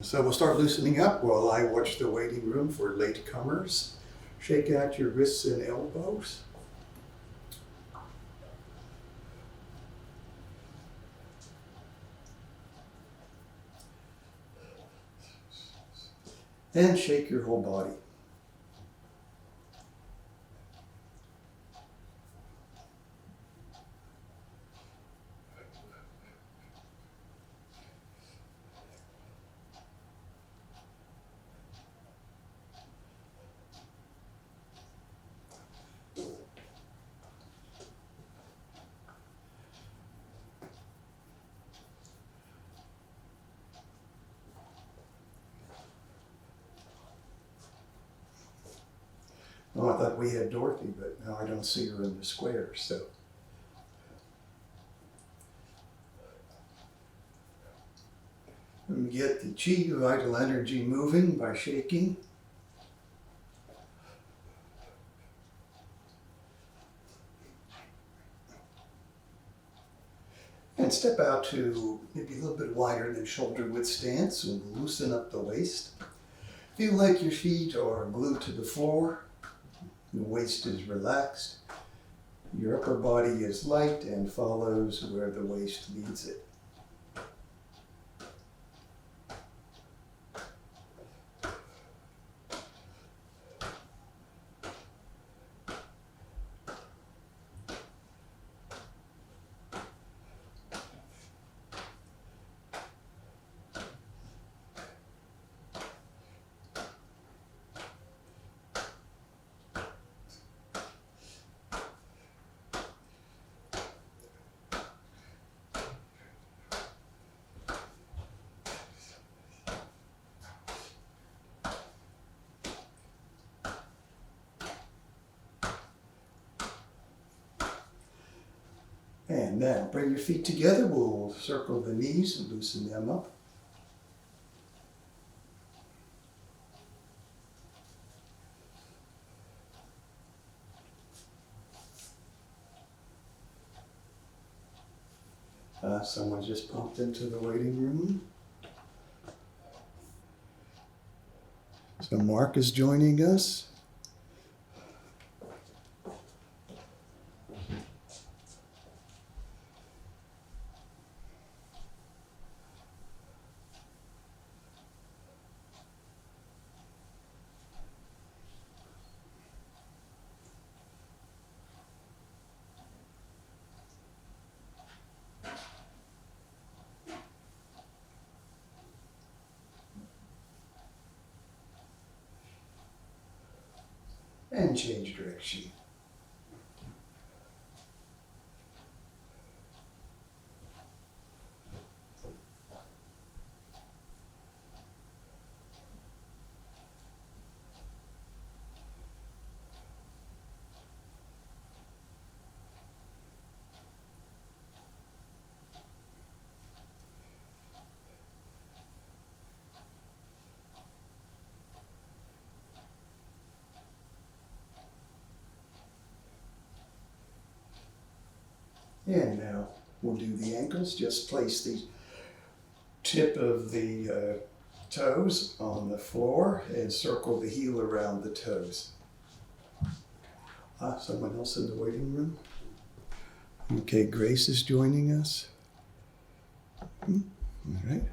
So we'll start loosening up while I watch the waiting room for latecomers. Shake out your wrists and elbows. And shake your whole body. Oh, I thought we had Dorothy, but now I don't see her in the square, so. And get the chi, vital energy, moving by shaking. And step out to maybe a little bit wider than shoulder width stance and loosen up the waist. Feel like your feet are glued to the floor. The waist is relaxed. Your upper body is light and follows where the waist leads it. And now bring your feet together. We'll circle the knees and loosen them up. Someone just popped into the waiting room. So Mark is joining us. And change direction. And now we'll do the ankles. Just place the tip of the toes on the floor and circle the heel around the toes. Someone else in the waiting room? Okay, Grace is joining us. All right.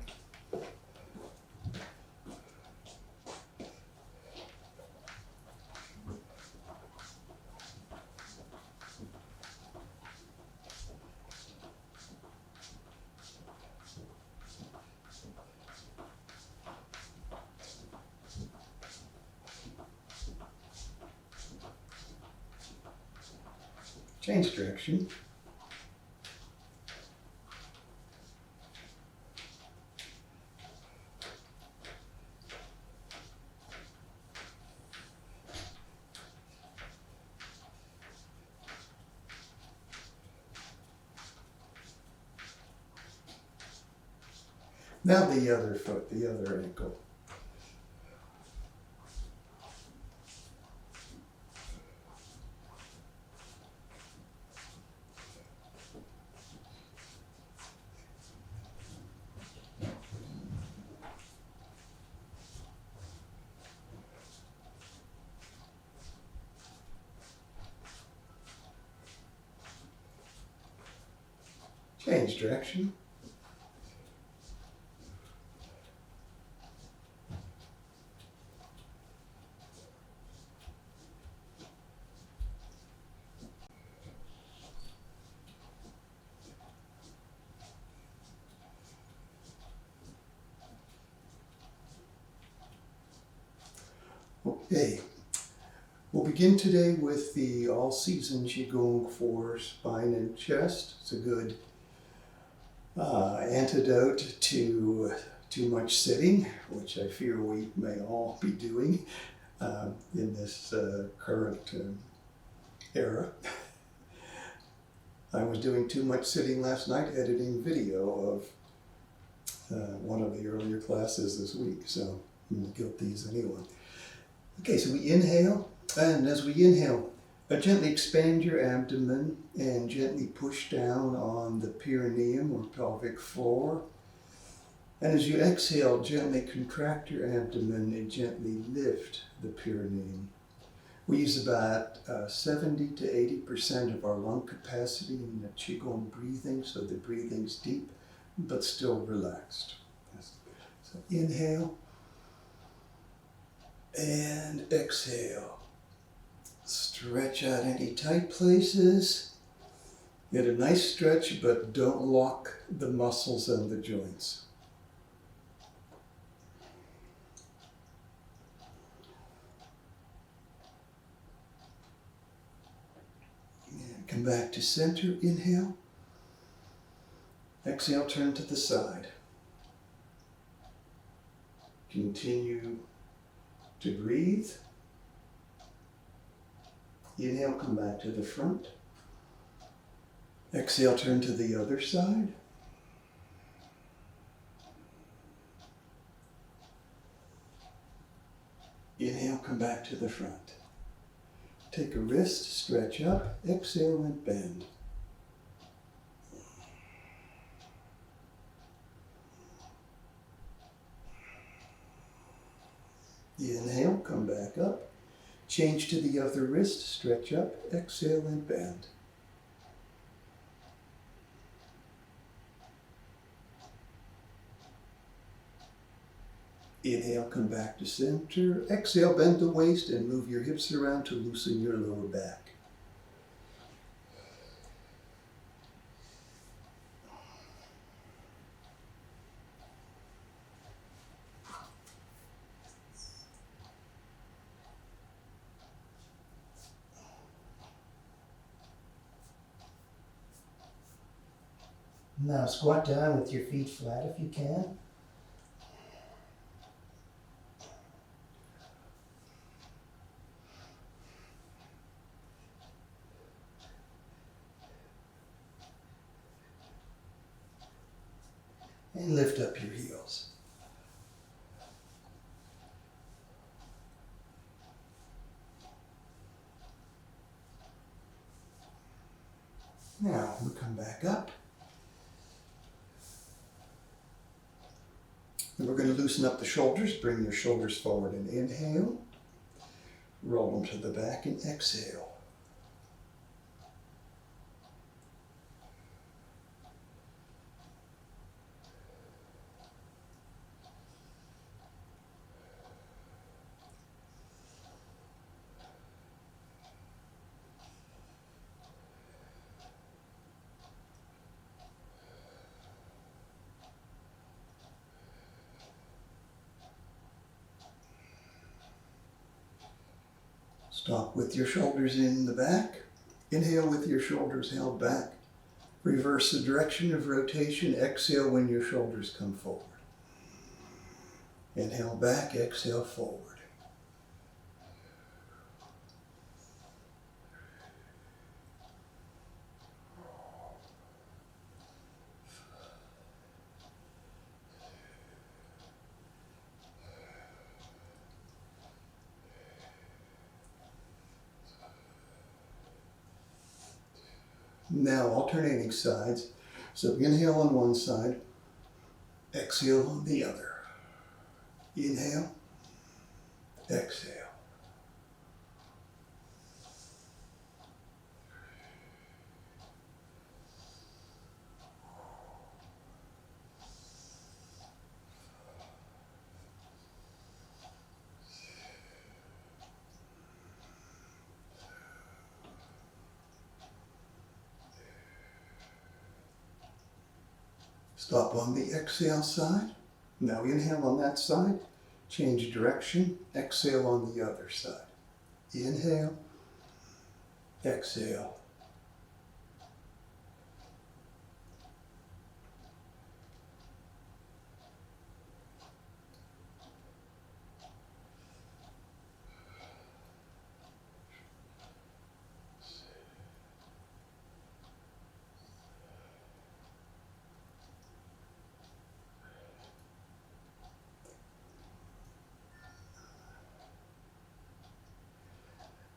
Change direction. Now the other foot, the other ankle. Change direction. Okay, we'll begin today with the All Season Qigong for spine and chest. It's a good antidote to too much sitting, which I fear we may all be doing in this current era. I was doing too much sitting last night, editing video of one of the earlier classes this week, so I'm guilty as anyone. Okay, so we inhale, and as we inhale, gently expand your abdomen and gently push down on the perineum or pelvic floor. And as you exhale, gently contract your abdomen and gently lift the perineum. We use about 70 to 80% of our lung capacity in the Qigong breathing, so the breathing's deep but still relaxed. So inhale. And exhale. Stretch out any tight places. Get a nice stretch, but don't lock the muscles and the joints. And come back to center. Inhale. Exhale, turn to the side. Continue to breathe. Inhale, come back to the front. Exhale, turn to the other side. Inhale, come back to the front. Take a wrist, stretch up, exhale and bend. Inhale, come back up. Change to the other wrist, stretch up, exhale and bend. Inhale, come back to center. Exhale, bend the waist and move your hips around to loosen your lower back. Now squat down with your feet flat if you can. And lift up your heels. Now we come back up. And we're going to loosen up the shoulders. Bring your shoulders forward and inhale. Roll them to the back and exhale. Stop with your shoulders in the back. Inhale with your shoulders held back. Reverse the direction of rotation. Exhale when your shoulders come forward. Inhale back, exhale forward. Now alternating sides. So inhale on one side, exhale on the other. Inhale, exhale. Stop on the exhale side. Now inhale on that side. Change direction. Exhale on the other side. Inhale. Exhale.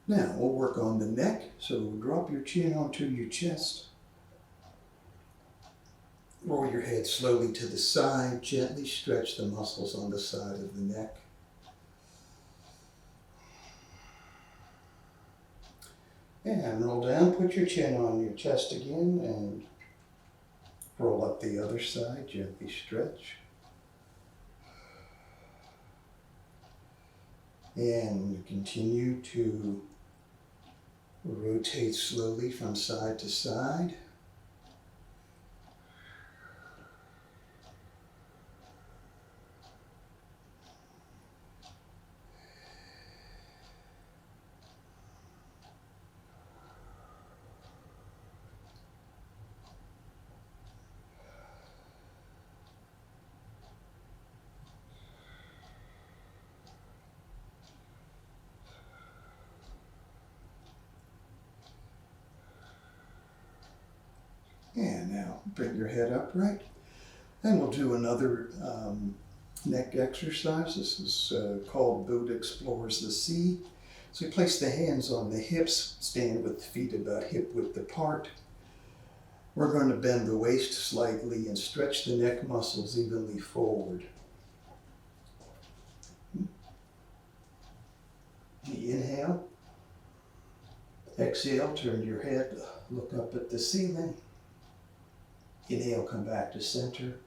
Now we'll work on the neck, so drop your chin onto your chest. Roll your head slowly to the side, gently stretch the muscles on the side of the neck. And roll down, put your chin on your chest again, and roll up the other side, gently stretch. And continue to rotate slowly from side to side. And now bring your head upright. And we'll do another neck exercise. This is called Buddha Explores the Sea. So you place the hands on the hips, stand with feet about hip width apart. We're going to bend the waist slightly and stretch the neck muscles evenly forward. Inhale. Exhale, turn your head, look up at the ceiling. Inhale, come back to center.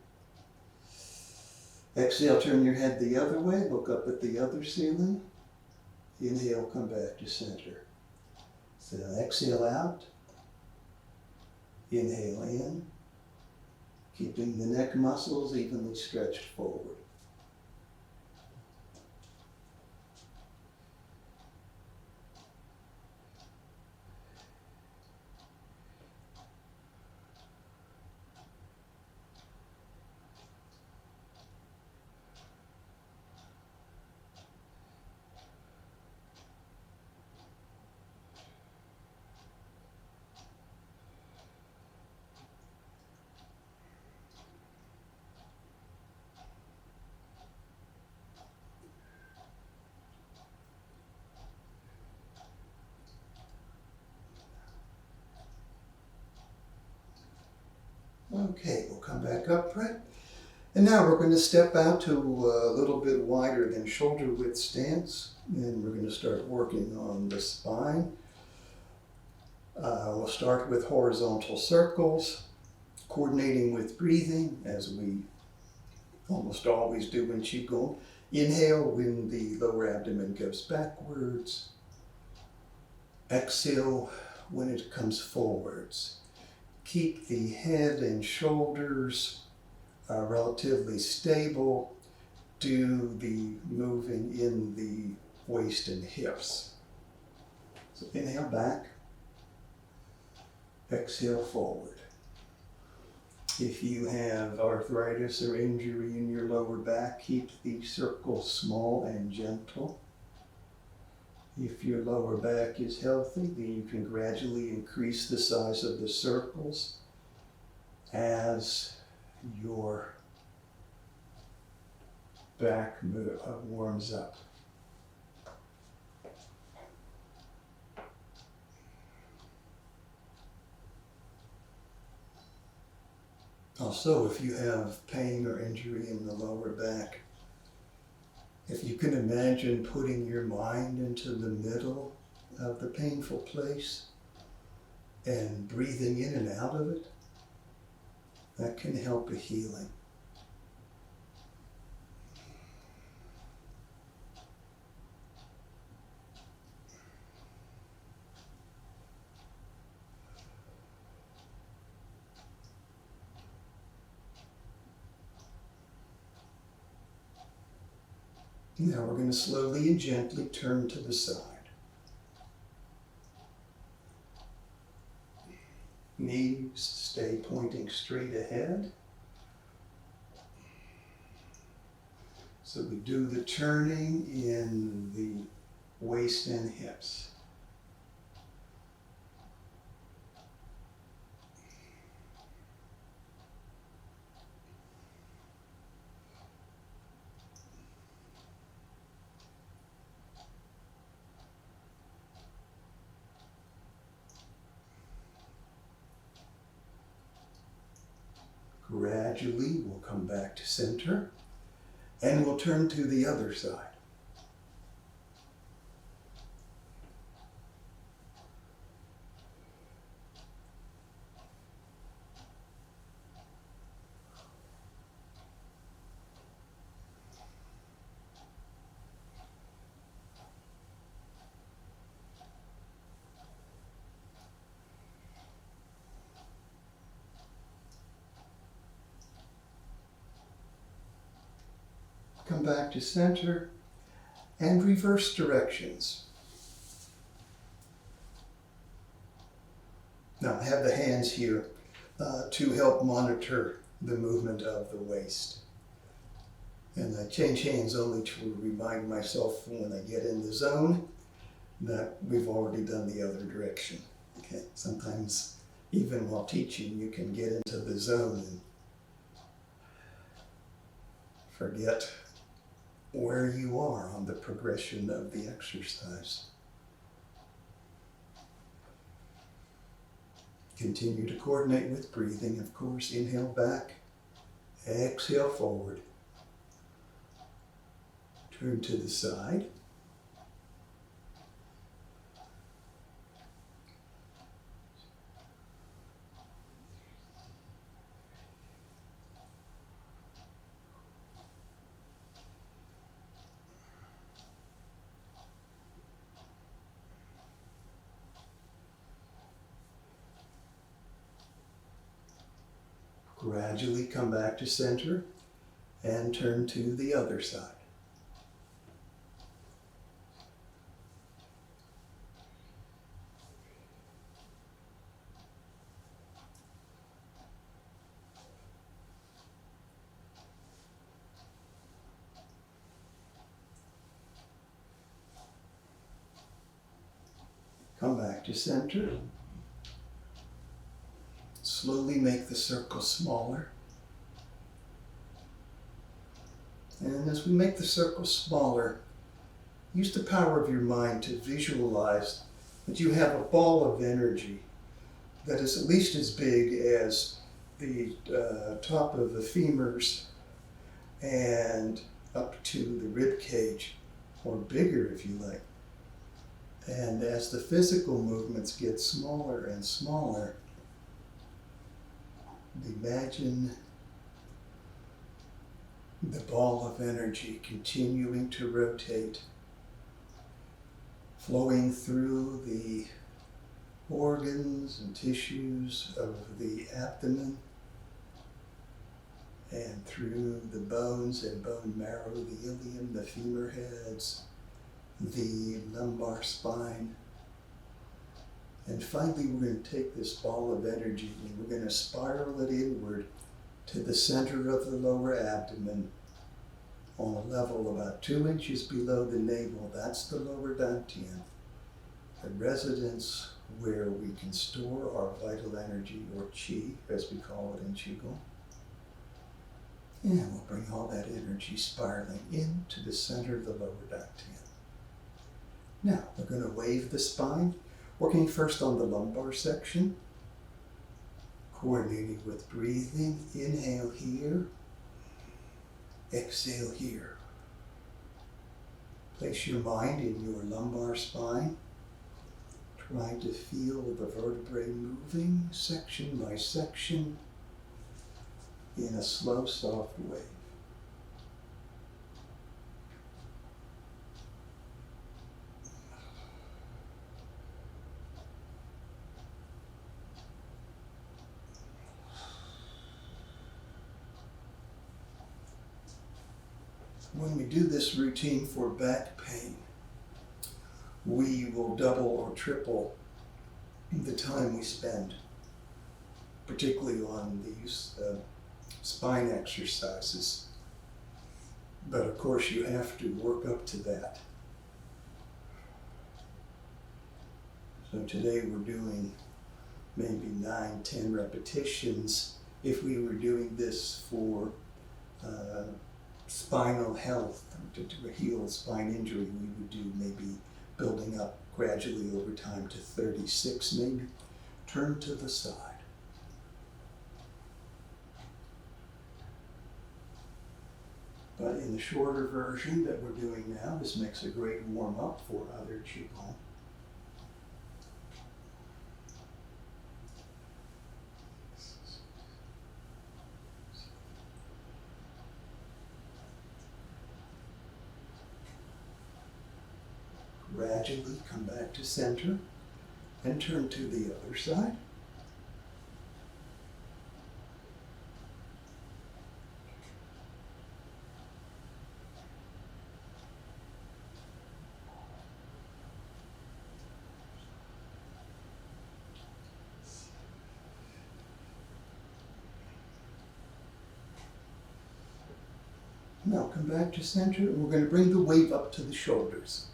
Exhale, turn your head the other way, look up at the other ceiling. Inhale, come back to center. So exhale out. Inhale in, keeping the neck muscles evenly stretched forward. Okay, we'll come back upright. And now we're going to step out to a little bit wider than shoulder width stance. And we're going to start working on the spine. We'll start with horizontal circles, coordinating with breathing, as we almost always do in Qigong. Inhale when the lower abdomen goes backwards. Exhale when it comes forwards. Keep the head and shoulders relatively stable. Do the moving in the waist and hips. So inhale back. Exhale forward. If you have arthritis or injury in your lower back, keep the circles small and gentle. If your lower back is healthy, then you can gradually increase the size of the circles as your back warms up. Also, if you have pain or injury in the lower back, if you can imagine putting your mind into the middle of the painful place and breathing in and out of it, that can help a healing. Now we're going to slowly and gently turn to the side. Knees stay pointing straight ahead. So we do the turning in the waist and hips. Gradually, we'll come back to center and we'll turn to the other side. Come back to center and reverse directions. Now I have the hands here to help monitor the movement of the waist. And I change hands only to remind myself when I get in the zone that we've already done the other direction. Okay, sometimes even while teaching you can get into the zone and forget where you are on the progression of the exercise. Continue to coordinate with breathing, of course. Inhale back, exhale forward. Turn to the side. Gradually come back to center and turn to the other side. Come back to center. Slowly make the circle smaller. And as we make the circle smaller, use the power of your mind to visualize that you have a ball of energy that is at least as big as the top of the femurs and up to the rib cage, or bigger if you like. And as the physical movements get smaller and smaller, imagine the ball of energy continuing to rotate, flowing through the organs and tissues of the abdomen and through the bones and bone marrow, the ilium, the femur heads, the lumbar spine. And finally, we're going to take this ball of energy and we're going to spiral it inward to the center of the lower abdomen on a level about 2 inches below the navel. That's the lower dantian, the residence where we can store our vital energy, or qi, as we call it in Qigong. And we'll bring all that energy spiraling into the center of the lower dantian. Now, we're going to wave the spine, working first on the lumbar section, coordinating with breathing. Inhale here, exhale here. Place your mind in your lumbar spine. Try to feel the vertebrae moving section by section in a slow, soft wave. when we do this routine for back pain, we will double or triple the time we spend, particularly on these spine exercises. But of course you have to work up to that. So today we're doing maybe 9-10 repetitions. If we were doing this for spinal health, to heal spine injury, we would do maybe building up gradually over time to 36 maybe. Turn to the side. But in the shorter version that we're doing now, this makes a great warm-up for other Qigong. Gradually come back to center and turn to the other side. Now come back to center, and we're going to bring the weight up to the shoulders.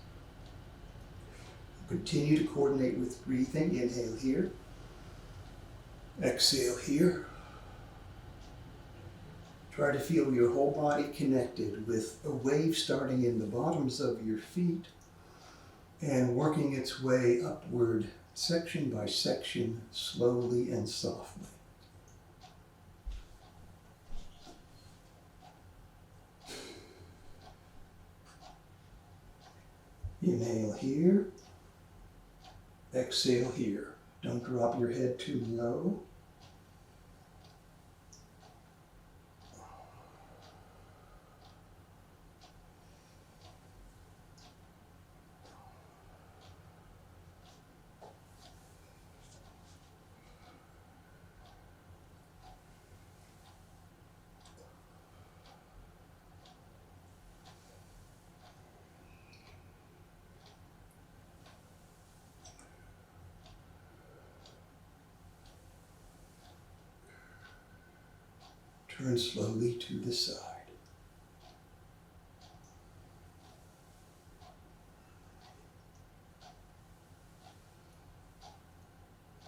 Continue to coordinate with breathing. Inhale here. Exhale here. Try to feel your whole body connected with a wave starting in the bottoms of your feet and working its way upward section by section, slowly and softly. Inhale here. Exhale here. Don't drop your head too low. Turn slowly to the side.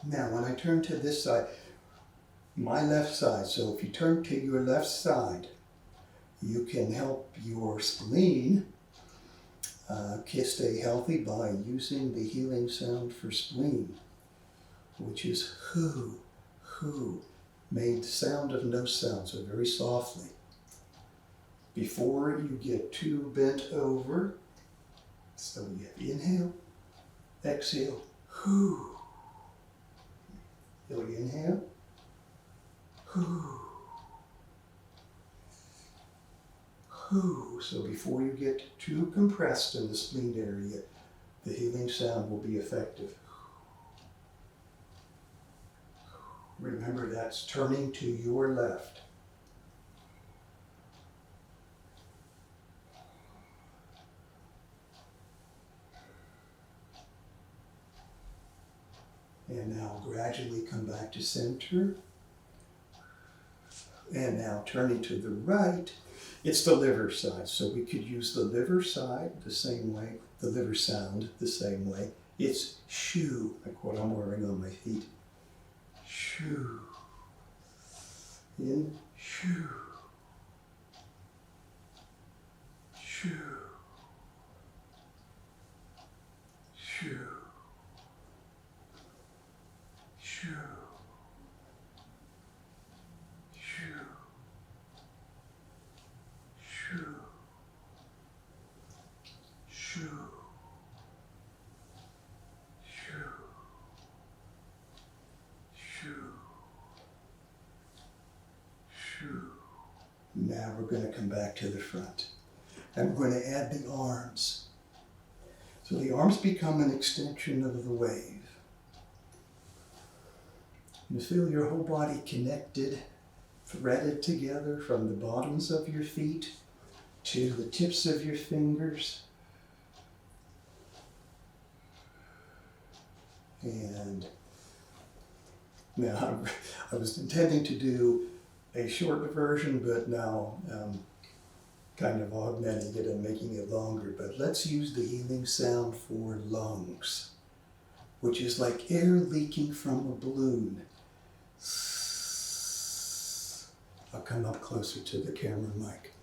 Now, when I turn to this side, my left side, so if you turn to your left side, you can help your spleen stay healthy by using the healing sound for spleen, which is hu, hu. Made the sound of no sound, so very softly. Before you get too bent over, so you have inhale, exhale, whoo. You'll inhale, whoo, whoo. So before you get too compressed in the spleen area, the healing sound will be effective. Remember, that's turning to your left. And now gradually come back to center. And now turning to the right, it's the liver side. So we could use the liver side the same way, the liver sound the same way. It's shu, like what I'm wearing on my feet. Shoo. In, shoo. Shoo. Shoo. Shoo. Shoo. Shoo. Shoo. Now we're going to come back to the front. And we're going to add the arms. So the arms become an extension of the wave. You feel your whole body connected, threaded together from the bottoms of your feet to the tips of your fingers. And now I was intending to do a short version, but now I'm kind of augmenting it and making it longer. But let's use the healing sound for lungs, which is like air leaking from a balloon. I'll come up closer to the camera mic.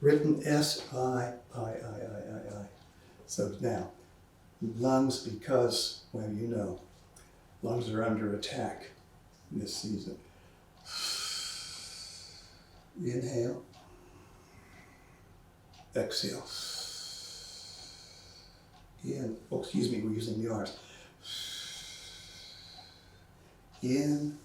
Written S-I-I-I-I-I-I. So now, lungs, because, well, you know, lungs are under attack this season. Inhale. Exhale. In. Oh, excuse me, we're using the R's. In.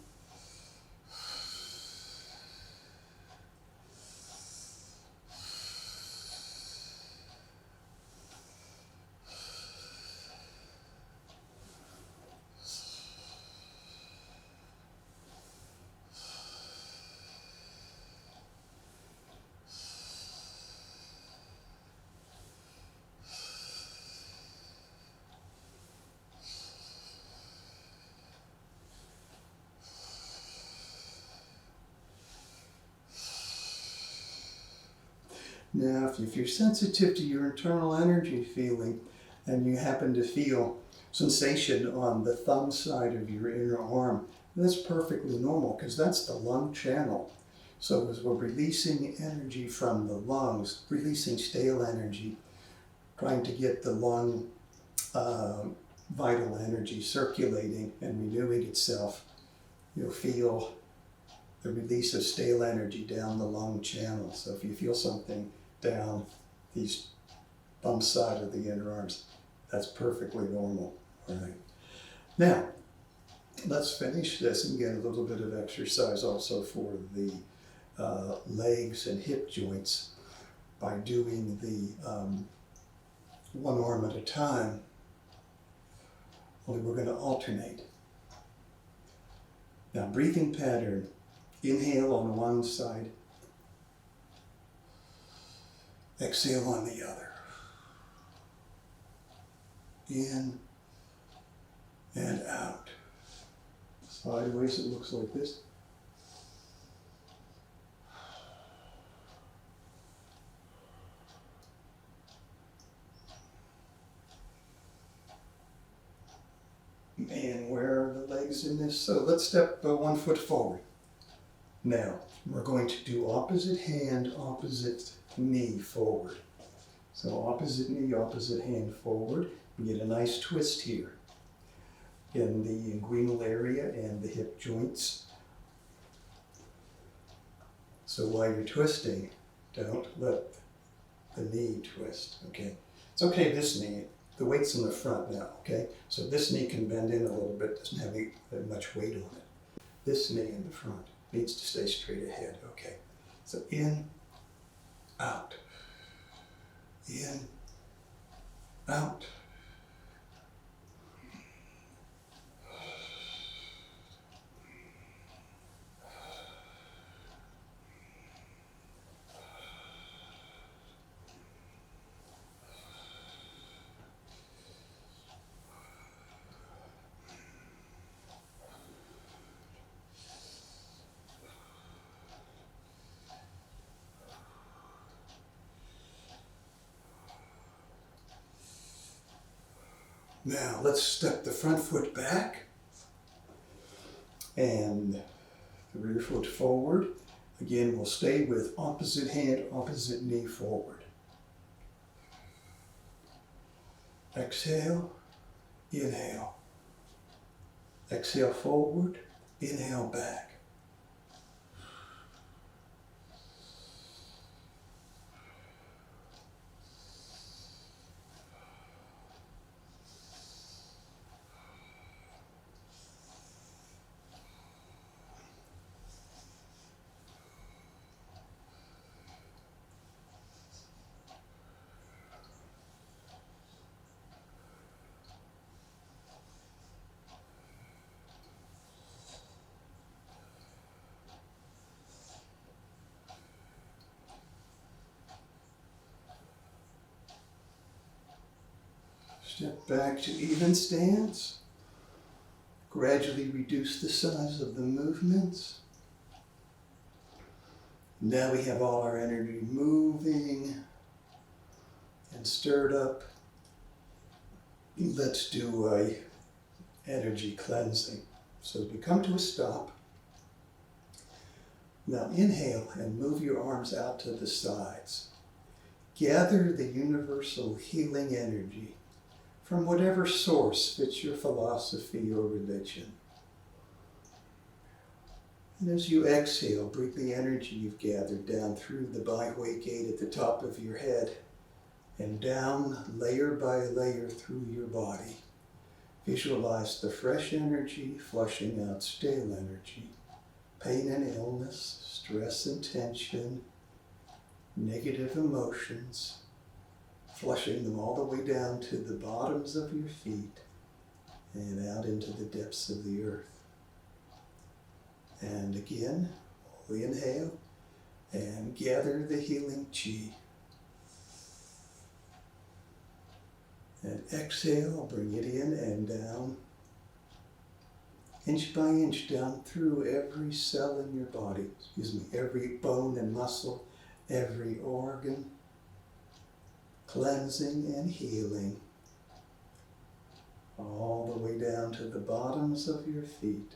Now, if you're sensitive to your internal energy feeling and you happen to feel sensation on the thumb side of your inner arm, that's perfectly normal because that's the lung channel. So as we're releasing energy from the lungs, releasing stale energy, trying to get the lung vital energy circulating and renewing itself, you'll feel the release of stale energy down the lung channel. So if you feel something down these thumb side of the inner arms, that's perfectly normal. All right. Now, let's finish this and get a little bit of exercise also for the legs and hip joints by doing the one arm at a time, only we're going to alternate. Now, breathing pattern, inhale on one side, exhale on the other. In and out. Sideways it looks like this. And where are the legs in this? So let's step 1 foot forward. Now, we're going to do opposite hand, opposite knee forward. So opposite knee, opposite hand forward. We get a nice twist here in the inguinal area and the hip joints. So while you're twisting, don't let the knee twist, okay? It's okay, this knee, the weight's in the front now, okay? So this knee can bend in a little bit, doesn't have much weight on it. This knee in the front needs to stay straight ahead, okay? So in, out, in, out. Now let's step the front foot back and the rear foot forward. Again, we'll stay with opposite hand, opposite knee forward. Exhale, inhale. Exhale forward, inhale back. Step back to even stance. Gradually reduce the size of the movements. Now we have all our energy moving and stirred up. Let's do a energy cleansing. So as we come to a stop, now inhale and move your arms out to the sides. Gather the universal healing energy from whatever source fits your philosophy or religion. And as you exhale, bring the energy you've gathered down through the byway gate at the top of your head and down layer by layer through your body. Visualize the fresh energy flushing out stale energy, pain and illness, stress and tension, negative emotions, flushing them all the way down to the bottoms of your feet and out into the depths of the earth. And again, we inhale and gather the healing chi. And exhale, bring it in and down, inch by inch down through every cell in your body, every bone and muscle, every organ, cleansing and healing, all the way down to the bottoms of your feet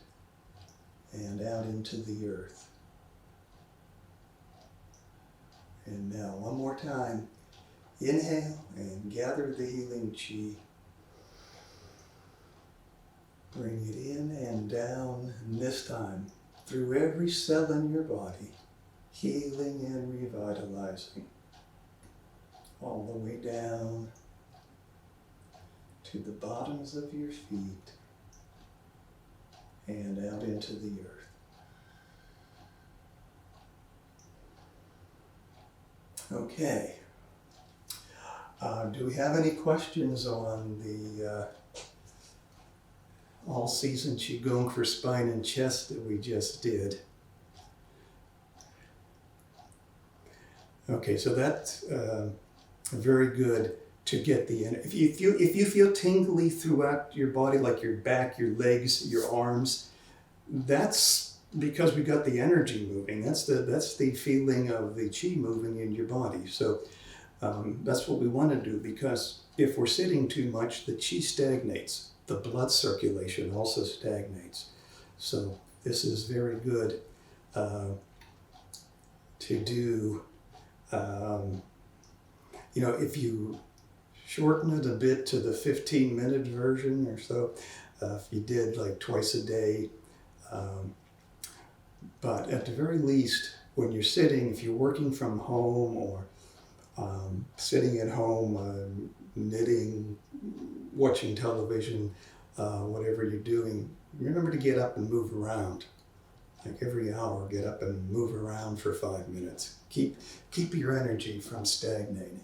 and out into the earth. And now one more time. Inhale and gather the healing chi. Bring it in and down, and this time through every cell in your body, healing and revitalizing. All the way down to the bottoms of your feet and out into the earth. Okay. Do we have any questions on the All Season Qigong for spine and chest that we just did? Okay, so that's very good to get the energy. If you feel tingly throughout your body, like your back, your legs, your arms, that's because we got the energy moving. That's the feeling of the chi moving in your body. So that's what we want to do, because if we're sitting too much, the chi stagnates. The blood circulation also stagnates. So this is very good to do. If you shorten it a bit to the 15-minute version or so, if you did like twice a day. But at the very least, when you're sitting, if you're working from home or sitting at home, knitting, watching television, whatever you're doing, remember to get up and move around. Like every hour, get up and move around for 5 minutes. Keep your energy from stagnating.